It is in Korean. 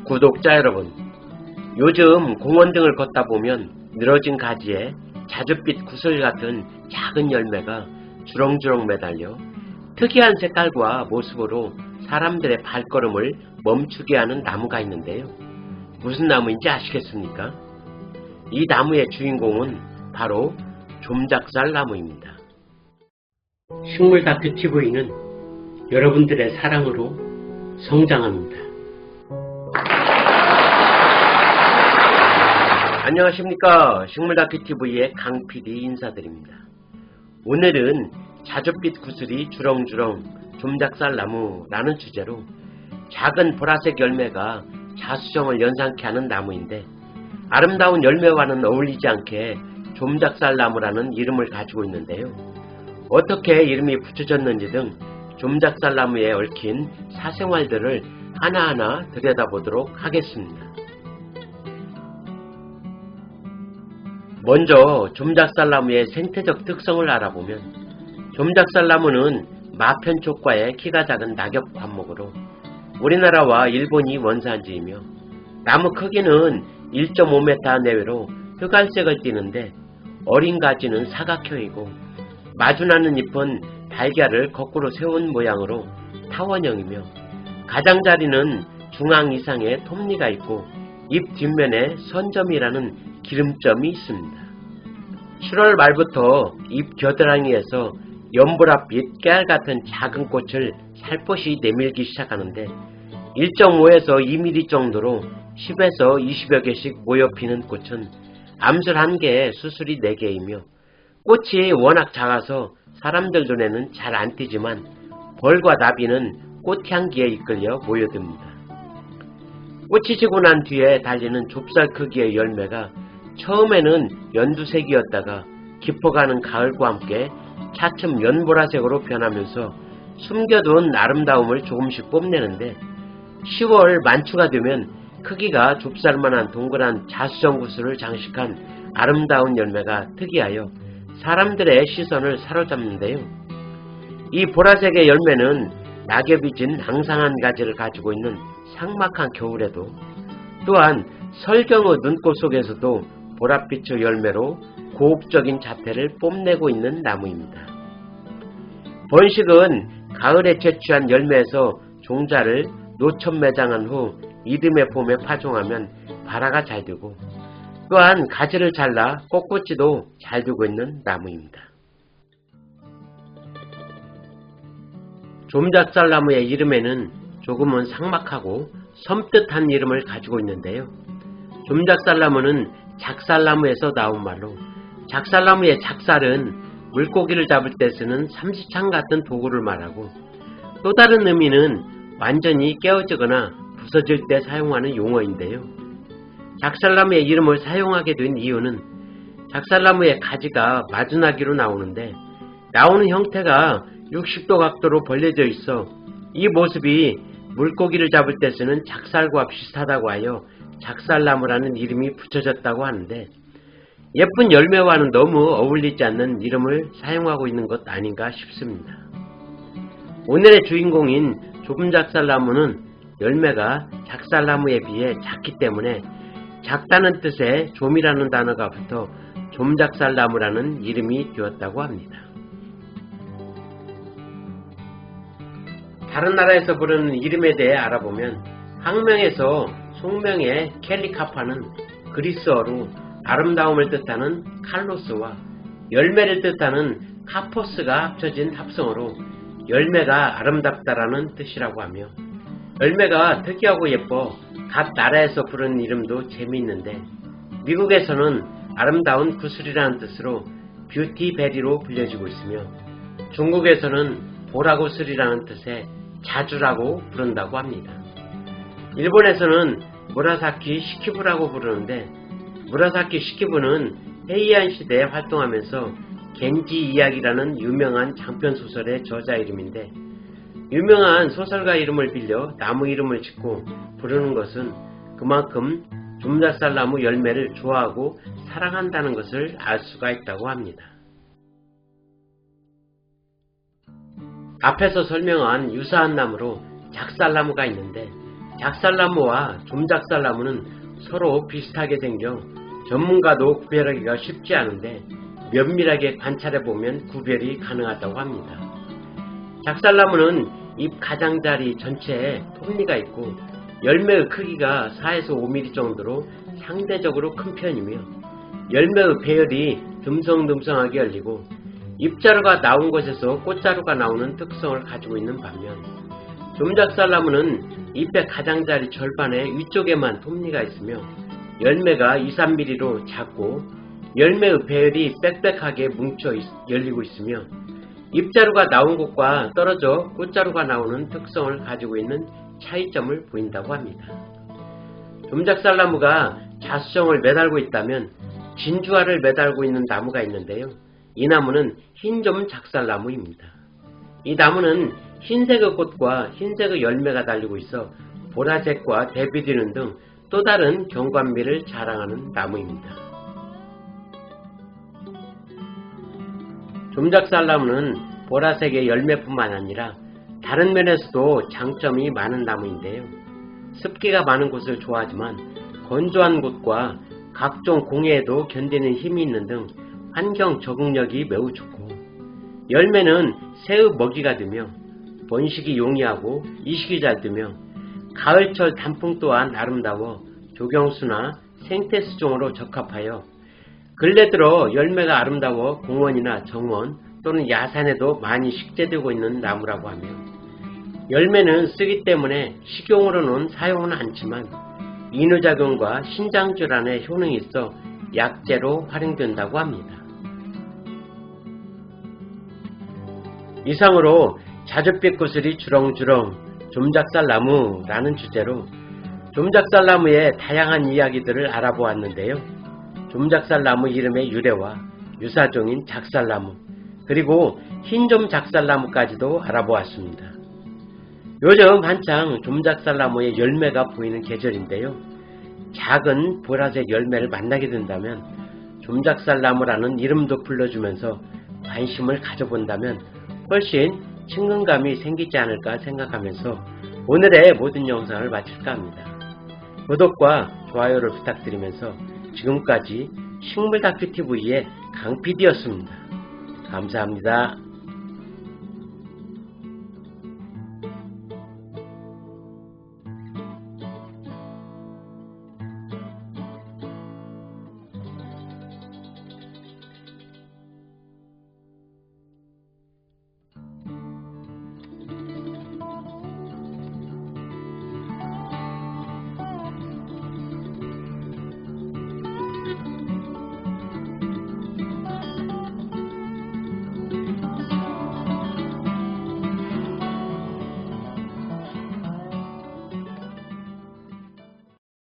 구독자 여러분, 요즘 공원 등을 걷다 보면 늘어진 가지에 자줏빛 구슬 같은 작은 열매가 주렁주렁 매달려 특이한 색깔과 모습으로 사람들의 발걸음을 멈추게 하는 나무가 있는데요. 무슨 나무인지 아시겠습니까? 이 나무의 주인공은 바로 좀작살 나무입니다. 식물 다큐 TV는 여러분들의 사랑으로 성장합니다. 안녕하십니까. 식물 다큐 TV의 강 PD 인사드립니다. 오늘은 자줏빛 구슬이 주렁주렁 좀작살 나무라는 주제로 작은 보라색 열매가 자수정을 연상케 하는 나무인데, 아름다운 열매와는 어울리지 않게 좀작살 나무라는 이름을 가지고 있는데요. 어떻게 이름이 붙여졌는지 등 좀작살 나무에 얽힌 사생활들을 하나하나 들여다보도록 하겠습니다. 먼저 좀작살 나무의 생태적 특성을 알아보면, 좀작살 나무는 마편촉과의 키가 작은 낙엽 관목으로 우리나라와 일본이 원산지이며, 나무 크기는 1.5m 내외로 흑갈색을 띠는데 어린 가지는 사각형이고, 마주나는 잎은 달걀을 거꾸로 세운 모양으로 타원형이며, 가장자리는 중앙 이상의 톱니가 있고 잎 뒷면에 선점이라는 기름점이 있습니다. 7월 말부터 잎 겨드랑이에서 연보라빛 깨알같은 작은 꽃을 살포시 내밀기 시작하는데, 1.5에서 2mm 정도로 10에서 20여 개씩 모여 피는 꽃은 암술 1개에 수술이 4개이며, 꽃이 워낙 작아서 사람들 눈에는 잘 안 띄지만 벌과 나비는 꽃향기에 이끌려 모여듭니다. 꽃이 지고 난 뒤에 달리는 좁쌀 크기의 열매가 처음에는 연두색이었다가 깊어가는 가을과 함께 차츰 연보라색으로 변하면서 숨겨둔 아름다움을 조금씩 뽐내는데, 10월 만추가 되면 크기가 좁쌀만한 동그란 자수정 구슬을 장식한 아름다운 열매가 특이하여 사람들의 시선을 사로잡는데요. 이 보라색의 열매는 낙엽이 진 앙상한 가지를 가지고 있는 삭막한 겨울에도, 또한 설경의 눈꽃 속에서도 보랏빛의 열매로 고혹적인 자태를 뽐내고 있는 나무입니다. 번식은 가을에 채취한 열매에서 종자를 노천 매장한 후 이듬해 봄에 파종하면 발화가 잘 되고, 또한 가지를 잘라 꽃꽂이도 잘 되고 있는 나무입니다. 좀작살 나무의 이름에는 조금은 삭막하고 섬뜩한 이름을 가지고 있는데요. 좀작살 나무는 작살나무에서 나온 말로, 작살나무의 작살은 물고기를 잡을 때 쓰는 삼지창 같은 도구를 말하고, 또 다른 의미는 완전히 깨어지거나 부서질 때 사용하는 용어인데요. 작살나무의 이름을 사용하게 된 이유는 작살나무의 가지가 마주나기로 나오는데, 나오는 형태가 60도 각도로 벌려져 있어 이 모습이 물고기를 잡을 때 쓰는 작살과 비슷하다고 하여 작살나무라는 이름이 붙여졌다고 하는데, 예쁜 열매와는 너무 어울리지 않는 이름을 사용하고 있는 것 아닌가 싶습니다. 오늘의 주인공인 좀작살나무는 열매가 작살나무에 비해 작기 때문에 작다는 뜻의 좀이라는 단어가 붙어 좀작살나무라는 이름이 되었다고 합니다. 다른 나라에서 부르는 이름에 대해 알아보면, 학명에서 속명의 캘리카파는 그리스어로 아름다움을 뜻하는 칼로스와 열매를 뜻하는 카포스가 합쳐진 합성어로 열매가 아름답다라는 뜻이라고 하며, 열매가 특이하고 예뻐 각 나라에서 부르는 이름도 재미있는데, 미국에서는 아름다운 구슬이라는 뜻으로 뷰티베리로 불려지고 있으며, 중국에서는 보라구슬이라는 뜻의 자주라고 부른다고 합니다. 일본에서는 무라사키 시키부라고 부르는데, 무라사키 시키부는 헤이안 시대에 활동하면서 겐지 이야기라는 유명한 장편소설의 저자 이름인데, 유명한 소설가 이름을 빌려 나무 이름을 짓고 부르는 것은 그만큼 좀작살 나무 열매를 좋아하고 사랑한다는 것을 알 수가 있다고 합니다. 앞에서 설명한 유사한 나무로 작살나무가 있는데, 작살나무와 좀작살나무는 서로 비슷하게 생겨 전문가도 구별하기가 쉽지 않은데 면밀하게 관찰해보면 구별이 가능하다고 합니다. 작살나무는 잎 가장자리 전체에 톱니가 있고 열매의 크기가 4에서 5mm 정도로 상대적으로 큰 편이며 열매의 배열이 듬성듬성하게 열리고 잎자루가 나온 곳에서 꽃자루가 나오는 특성을 가지고 있는 반면 좀작살나무는 잎의 가장자리 절반의 위쪽에만 톱니가 있으며 열매가 2~3mm로 작고 열매의 배열이 빽빽하게 뭉쳐 열리고 있으며 잎자루가 나온 곳과 떨어져 꽃자루가 나오는 특성을 가지고 있는 차이점을 보인다고 합니다. 좀작살나무가 자수정을 매달고 있다면 진주화를 매달고 있는 나무가 있는데요. 이 나무는 흰좀작살나무입니다. 이 나무는 흰색의 꽃과 흰색의 열매가 달리고 있어 보라색과 대비되는 등 또 다른 경관미를 자랑하는 나무입니다. 좀작살나무는 보라색의 열매뿐만 아니라 다른 면에서도 장점이 많은 나무인데요. 습기가 많은 곳을 좋아하지만 건조한 곳과 각종 공해에도 견디는 힘이 있는 등 환경 적응력이 매우 좋고 열매는 새의 먹이가 되며 번식이 용이하고 이식이 잘 되며 가을철 단풍 또한 아름다워 조경수나 생태수종으로 적합하여 근래 들어 열매가 아름다워 공원이나 정원 또는 야산에도 많이 식재되고 있는 나무라고 하며 열매는 쓰기 때문에 식용으로는 사용은 않지만 인후작용과 신장질환에 효능이 있어 약재로 활용된다고 합니다. 이상으로 자줏빛 구슬이 주렁주렁 좀작살나무라는 주제로 좀작살나무의 다양한 이야기들을 알아보았는데요. 좀작살나무 이름의 유래와 유사종인 작살나무 그리고 흰좀작살나무까지도 알아보았습니다. 요즘 한창 좀작살나무의 열매가 보이는 계절인데요. 작은 보라색 열매를 만나게 된다면 좀작살나무라는 이름도 불러주면서 관심을 가져본다면 훨씬 친근감이 생기지 않을까 생각하면서 오늘의 모든 영상을 마칠까 합니다. 구독과 좋아요를 부탁드리면서 지금까지 식물다큐TV의 강PD였습니다. 감사합니다.